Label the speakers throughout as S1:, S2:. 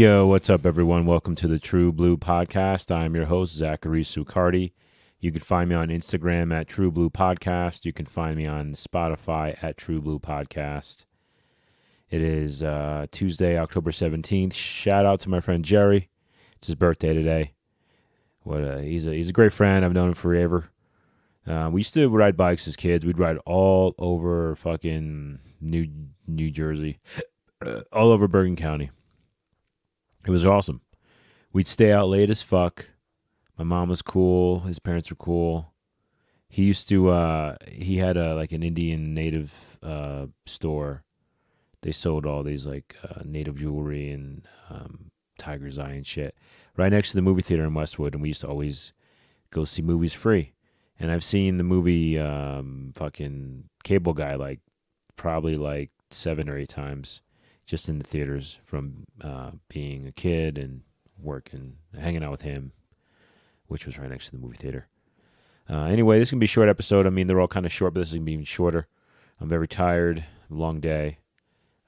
S1: Yo, what's up, everyone? Welcome to the True Blue Podcast. I'm your host, Zachary Sucardi. You can find me on Instagram at True Blue Podcast. You can find me on Spotify at True Blue Podcast. It is Tuesday, October 17th. Shout out to my friend Jerry. It's his birthday today. He's a great friend. I've known him forever. We used to ride bikes as kids. We'd ride all over fucking New Jersey, all over Bergen County. It was awesome. We'd stay out late as fuck. My mom was cool. His parents were cool. He used to, he had an Indian native store. They sold all these native jewelry and tiger's eye and shit right next to the movie theater in Westwood. And we used to always go see movies free. And I've seen the movie fucking Cable Guy probably 7 or 8 times. Just in the theaters from being a kid and working, hanging out with him, which was right next to the movie theater. Anyway, this is going to be a short episode. I mean, they're all kind of short, but this is going to be even shorter. I'm very tired. Long day.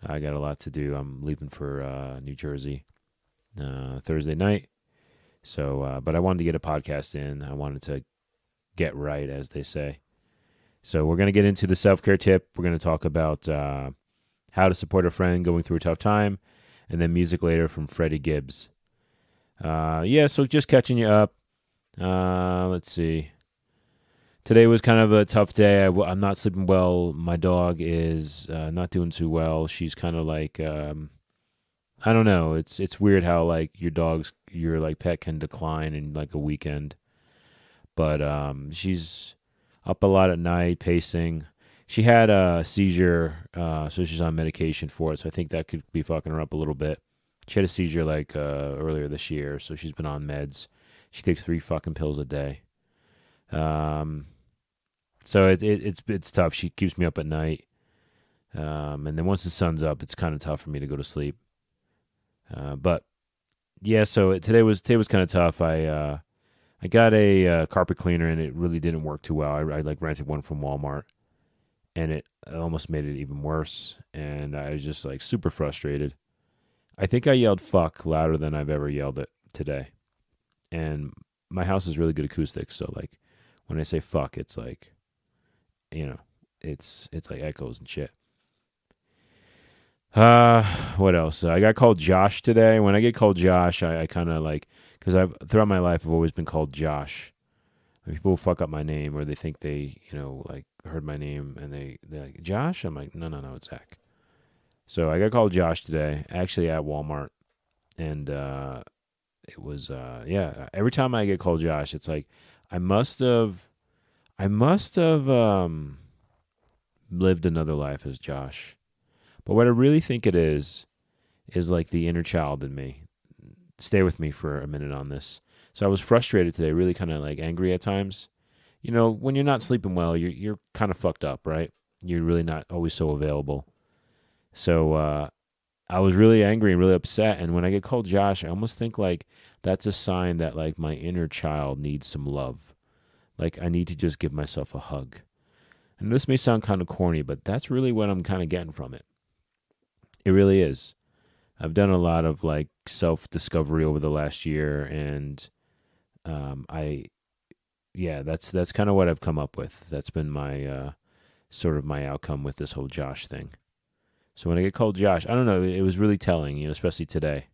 S1: I got a lot to do. I'm leaving for New Jersey Thursday night. So, but I wanted to get a podcast in. I wanted to get right, as they say. So we're going to get into the self-care tip. We're going to talk about how to support a friend going through a tough time, and then music later from Freddie Gibbs. So just catching you up. Let's see. Today was kind of a tough day. I'm not sleeping well. My dog is not doing too well. She's kind of I don't know. It's weird how your pet can decline in a weekend. But she's up a lot at night, pacing. She had a seizure, so she's on medication for it, so I think that could be fucking her up a little bit. She had a seizure earlier this year, so she's been on meds. She takes 3 fucking pills a day. So it's tough. She keeps me up at night. And then once the sun's up, it's kind of tough for me to go to sleep. But yeah, so today was kind of tough. I got a carpet cleaner, and it really didn't work too well. I rented one from Walmart. And it almost made it even worse. And I was just super frustrated. I think I yelled fuck louder than I've ever yelled it today. And my house is really good acoustics. So when I say fuck, it's it's echoes and shit. What else? I got called Josh today. When I get called Josh, I kind of because throughout my life, I've always been called Josh. People fuck up my name, or they think they, heard my name, and they're like, Josh? I'm like, no, it's Zach. So I got called Josh today, actually at Walmart, and it was, every time I get called Josh, it's I must have lived another life as Josh. But what I really think it is the inner child in me. Stay with me for a minute on this. So I was frustrated today, really kind of angry at times. When you're not sleeping well, you're kind of fucked up, right? You're really not always so available. So I was really angry and really upset. And when I get called Josh, I almost think that's a sign that my inner child needs some love. I need to just give myself a hug. And this may sound kind of corny, but that's really what I'm kind of getting from it. It really is. I've done a lot of self-discovery over the last year, and that's kind of what I've come up with. That's been my sort of my outcome with this whole Josh thing. So when I get called Josh, I don't know, it was really telling, especially today.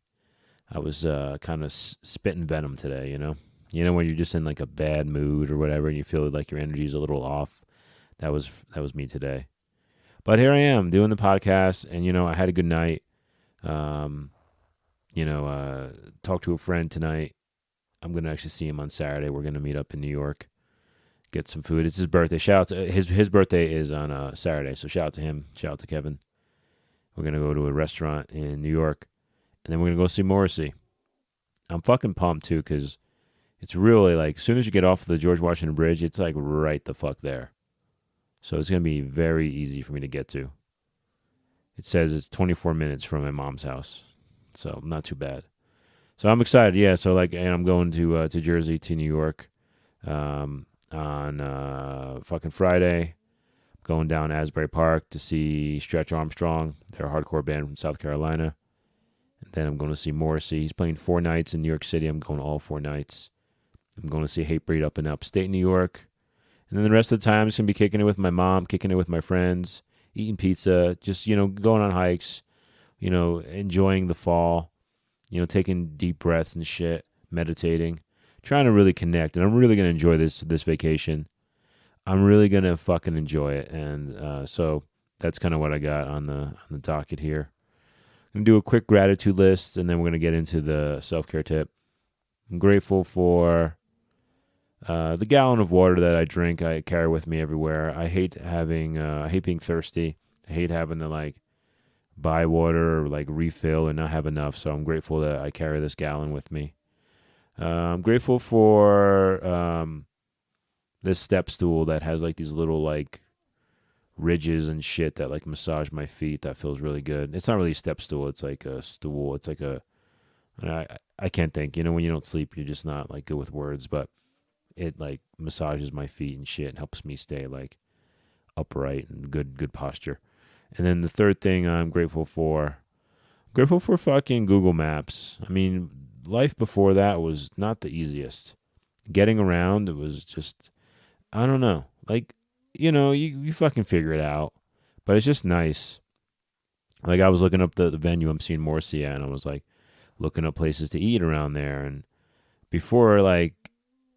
S1: I was kind of spitting venom today, when you're just in a bad mood or whatever, and you feel your energy is a little off. That was me today. But here I am doing the podcast, and I had a good night. Talked to a friend tonight. I'm going to actually see him on Saturday. We're going to meet up in New York, get some food. It's his birthday. Shout out to his birthday is on Saturday. So shout out to him. Shout out to Kevin. We're going to go to a restaurant in New York, and then we're going to go see Morrissey. I'm fucking pumped too, because it's really as soon as you get off the George Washington Bridge, it's right the fuck there. So it's going to be very easy for me to get to. It says it's 24 minutes from my mom's house. So not too bad. So I'm excited. Yeah. So and I'm going to Jersey, to New York, on fucking Friday. Going down Asbury Park to see Stretch Armstrong. They're a hardcore band from South Carolina. And then I'm going to see Morrissey. He's playing 4 nights in New York City. I'm going all 4 nights. I'm going to see Hatebreed up in upstate New York. And then the rest of the time, I'm just going to be kicking it with my mom, kicking it with my friends, eating pizza, just, going on hikes, enjoying the fall, taking deep breaths and shit, meditating, trying to really connect. And I'm really going to enjoy this vacation. I'm really going to fucking enjoy it. And so that's kind of what I got on the docket here. I'm going to do a quick gratitude list, and then we're going to get into the self-care tip. I'm grateful for the gallon of water that I drink. I carry with me everywhere. I hate being thirsty. I hate having to buy water or refill and not have enough. So I'm grateful that I carry this gallon with me. I'm grateful for this step stool that has these little ridges and shit that massage my feet. That feels really good. It's not really a step stool. It's like a stool. It's like I can't think. When you don't sleep, you're just not good with words. But it massages my feet and shit and helps me stay upright and good posture. And then the third thing I'm grateful for fucking Google Maps. I mean, life before that was not the easiest. Getting around, it was just, I don't know. You fucking figure it out. But it's just nice. I was looking up the venue I'm seeing Morrissey at, and I was looking up places to eat around there. And before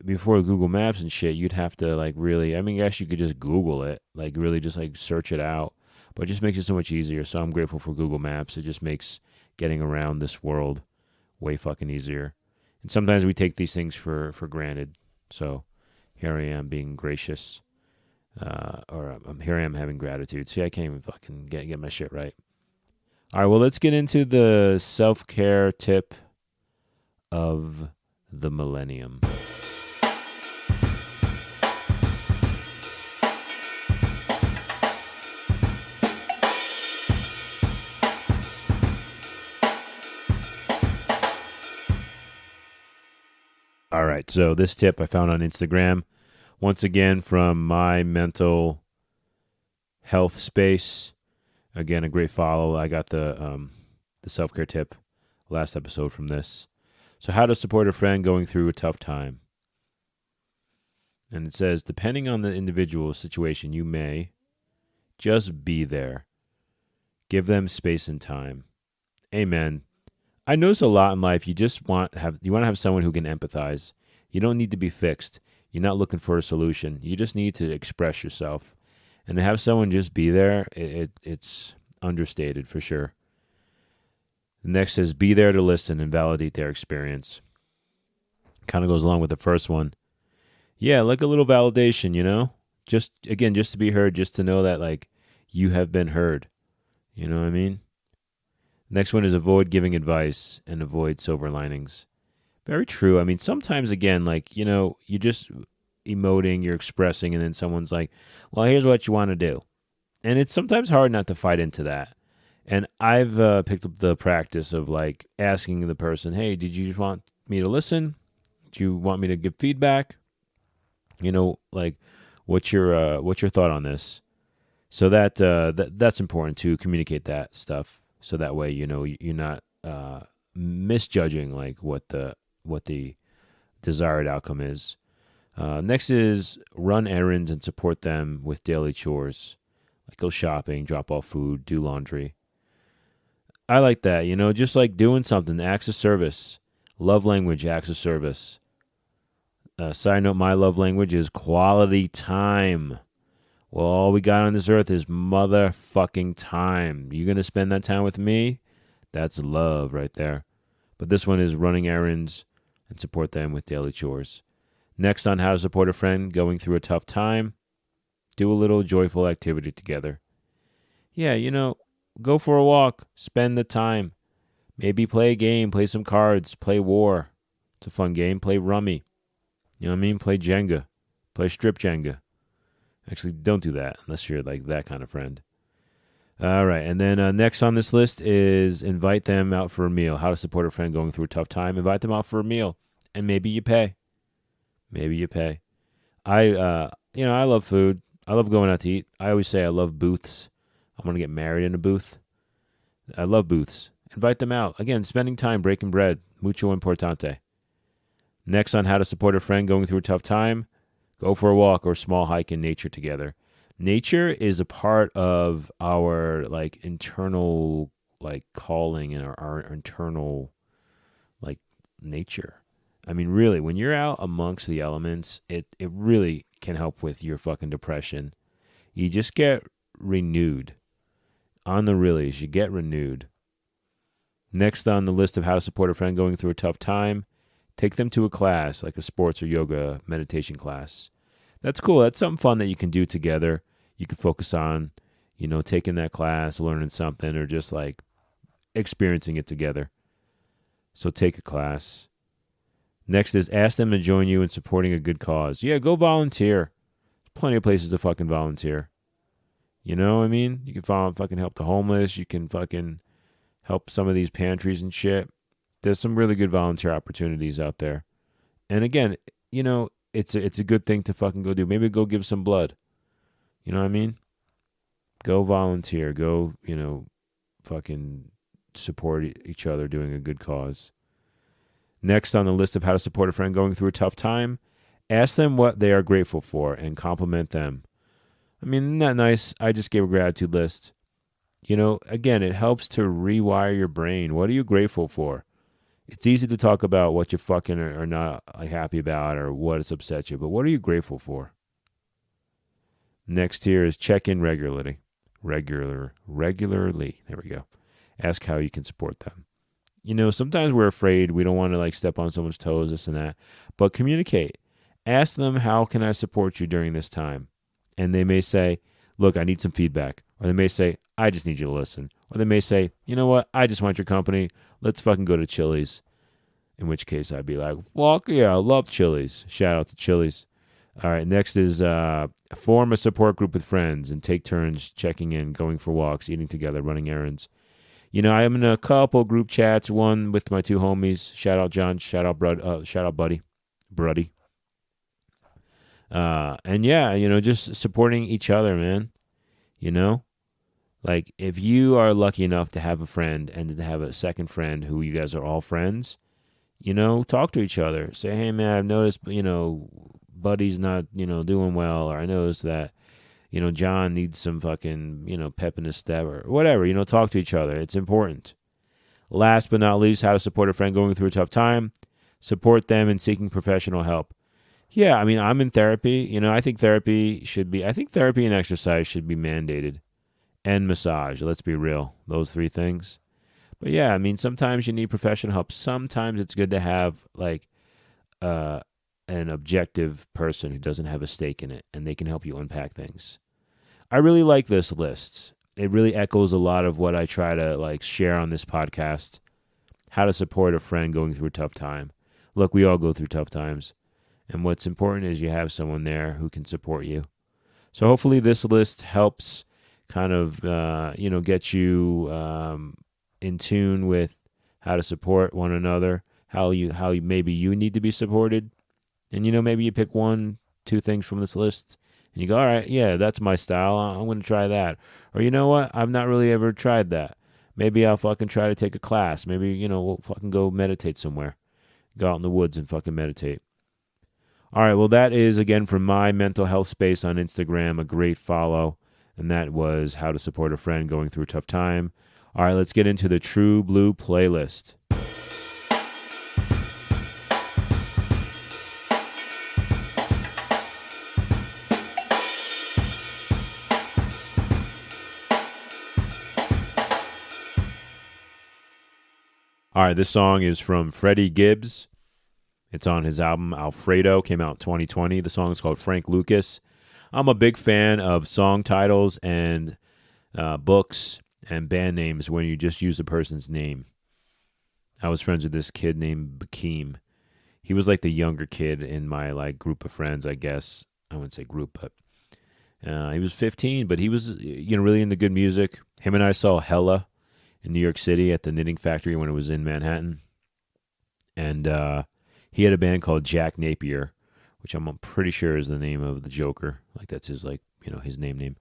S1: Google Maps and shit, you'd have to really, I guess you could just Google it, really just search it out. But it just makes it so much easier. So I'm grateful for Google Maps. It just makes getting around this world way fucking easier. And sometimes we take these things for granted. So here I am being gracious. Here I am having gratitude. See, I can't even fucking get my shit right. All right, well, let's get into the self-care tip of the millennium. All right, so this tip I found on Instagram, once again from my mental health space. Again, a great follow. I got the self-care tip last episode from this. So how to support a friend going through a tough time. And it says, depending on the individual situation, you may just be there. Give them space and time. Amen. I notice a lot in life. You just want to have someone who can empathize. You don't need to be fixed. You're not looking for a solution. You just need to express yourself, and to have someone just be there, it's understated for sure. The next is be there to listen and validate their experience. Kind of goes along with the first one. Yeah, a little validation, just to be heard, just to know that you have been heard. You know what I mean? Next one is avoid giving advice and avoid silver linings. Very true. I mean, sometimes, again, you're just emoting, you're expressing, and then someone's like, well, here's what you want to do. And it's sometimes hard not to fight into that. And I've picked up the practice of asking the person, hey, did you just want me to listen? Do you want me to give feedback? What's your thought on this? So that's important to communicate that stuff. So that way, you're not misjudging what the desired outcome is. Next is run errands and support them with daily chores, go shopping, drop off food, do laundry. I like that, just doing something, acts of service. Love language, acts of service. Side note, my love language is quality time. Well, all we got on this earth is motherfucking time. You going to spend that time with me? That's love right there. But this one is running errands and support them with daily chores. Next on how to support a friend going through a tough time, do a little joyful activity together. Yeah, go for a walk, spend the time. Maybe play a game, play some cards, play War. It's a fun game. Play Rummy. You know what I mean? Play Jenga. Play Strip Jenga. Actually, don't do that unless you're that kind of friend. All right, and then next on this list is invite them out for a meal. How to support a friend going through a tough time. Invite them out for a meal, and maybe you pay. I love food. I love going out to eat. I always say I love booths. I'm going to get married in a booth. I love booths. Invite them out. Again, spending time, breaking bread, mucho importante. Next on how to support a friend going through a tough time, go for a walk or a small hike in nature together. Nature is a part of our like internal like calling and our internal like nature. I mean, really, when you're out amongst the elements, it really can help with your fucking depression. You just get renewed. On the reallys, you get renewed. Next on the list of how to support a friend going through a tough time, take them to a class, like a sports or yoga meditation class. That's cool. That's something fun that you can do together. You can focus on, taking that class, learning something, or just like experiencing it together. So take a class. Next is ask them to join you in supporting a good cause. Yeah, go volunteer. Plenty of places to fucking volunteer. You know what I mean? You can fucking help the homeless. You can fucking help some of these pantries and shit. There's some really good volunteer opportunities out there. And again, it's a good thing to fucking go do. Maybe go give some blood. You know what I mean? Go volunteer. Go, fucking support each other doing a good cause. Next on the list of how to support a friend going through a tough time, ask them what they are grateful for and compliment them. I mean, isn't that nice? I just gave a gratitude list. Again, it helps to rewire your brain. What are you grateful for? It's easy to talk about what you fucking are not happy about or what has upset you, but what are you grateful for? Next here is check in regularly. Regularly. There we go. Ask how you can support them. Sometimes we're afraid. We don't want to step on someone's toes, this and that. But communicate. Ask them, how can I support you during this time? And they may say, look, I need some feedback. Or they may say, I just need you to listen. Or they may say, you know what? I just want your company. Let's fucking go to Chili's. In which case I'd be like, well, yeah, I love Chili's. Shout out to Chili's. All right, next is form a support group with friends and take turns checking in, going for walks, eating together, running errands. I am in a couple group chats, one with my two homies. Shout out John, shout out Buddy. And yeah, just supporting each other, man. Like if you are lucky enough to have a friend and to have a second friend who you guys are all friends, talk to each other. Say, hey man, I've noticed, Buddy's not, doing well, or I noticed that, John needs some fucking, pep in his step or whatever, talk to each other. It's important. Last but not least, how to support a friend going through a tough time. Support them in seeking professional help. Yeah, I mean, I'm in therapy. I think therapy and exercise should be mandated. And massage. Let's be real. Those three things. But yeah, I mean, sometimes you need professional help. Sometimes it's good to have an objective person who doesn't have a stake in it, and they can help you unpack things. I really like this list. It really echoes a lot of what I try to share on this podcast. How to support a friend going through a tough time. Look, we all go through tough times. And what's important is you have someone there who can support you. So hopefully this list helps kind of, get you in tune with how to support one another, how maybe you need to be supported. And, maybe you pick 1-2 things from this list and you go, all right, yeah, that's my style. I'm going to try that. Or you know what? I've not really ever tried that. Maybe I'll fucking try to take a class. Maybe, we'll fucking go meditate somewhere. Go out in the woods and fucking meditate. All right, well, that is, again, from my mental health space on Instagram, a great follow. And that was how to support a friend going through a tough time. All right, let's get into the True Blue playlist. All right, this song is from Freddie Gibbs. It's on his album Alfredo, came out in 2020. The song is called Frank Lucas. I'm a big fan of song titles and books and band names when you just use a person's name. I was friends with this kid named Bakeem. He was like the younger kid in my group of friends, I guess. I wouldn't say group, but he was 15, but he was really into good music. Him and I saw Hella in New York City at the Knitting Factory when it was in Manhattan. And he had a band called Jack Napier, which I'm pretty sure is the name of the Joker. That's his his name.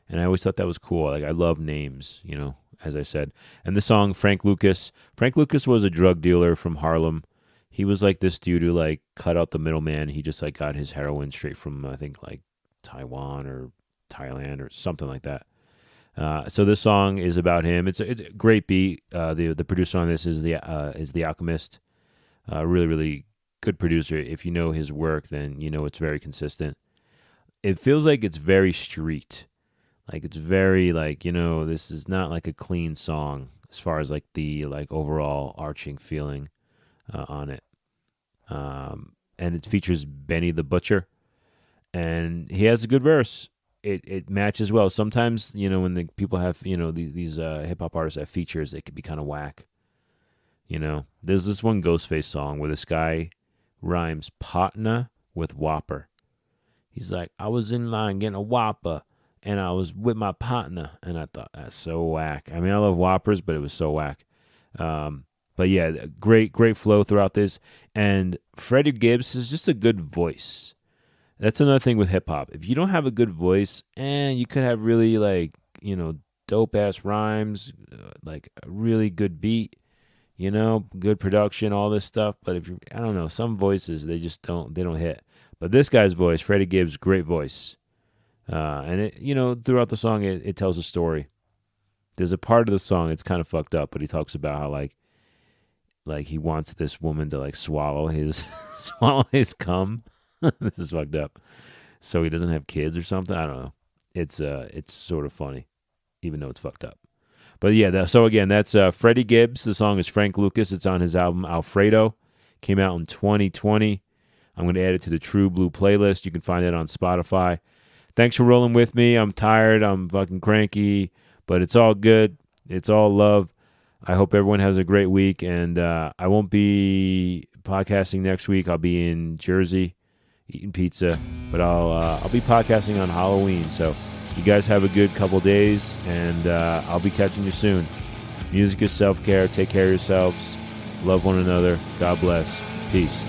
S1: And I always thought that was cool. I love names, as I said. And the song, Frank Lucas. Frank Lucas was a drug dealer from Harlem. He was like this dude who like cut out the middleman. He just like got his heroin straight from, I think, like Taiwan or Thailand or something like that. So this song is about him. It's a great beat. The producer on this is the Alchemist. Really, really good producer. If you know his work, then you know it's very consistent. It feels like it's very street. Like it's very like, this is not like a clean song as far as like the like overall arching feeling on it. And it features Benny the Butcher, and he has a good verse. It matches well. Sometimes, when the people have, these hip hop artists have features, it could be kind of whack. There's this one Ghostface song where this guy rhymes partner with whopper. He's like, I was in line getting a whopper, and I was with my partner, and I thought, that's so whack. I mean, I love whoppers, but it was so whack. But yeah, great flow throughout this. And Freddie Gibbs is just a good voice. That's another thing with hip hop. If you don't have a good voice, and you could have really like, dope ass rhymes, like a really good beat, good production, all this stuff. But if I don't know, some voices, they don't hit. But this guy's voice, Freddie Gibbs, great voice. And it, throughout the song, it tells a story. There's a part of the song, it's kind of fucked up, but he talks about how like he wants this woman to like swallow his cum. This is fucked up. So he doesn't have kids or something. I don't know. It's sort of funny, even though it's fucked up. But yeah, so again, that's Freddie Gibbs. The song is Frank Lucas. It's on his album Alfredo. Came out in 2020. I'm going to add it to the True Blue playlist. You can find it on Spotify. Thanks for rolling with me. I'm tired. I'm fucking cranky, but it's all good. It's all love. I hope everyone has a great week, and I won't be podcasting next week. I'll be in Jersey eating pizza, but I'll be podcasting on Halloween. So you guys have a good couple days, and I'll be catching you soon. Music is self-care. Take care of yourselves. Love one another. God bless. Peace.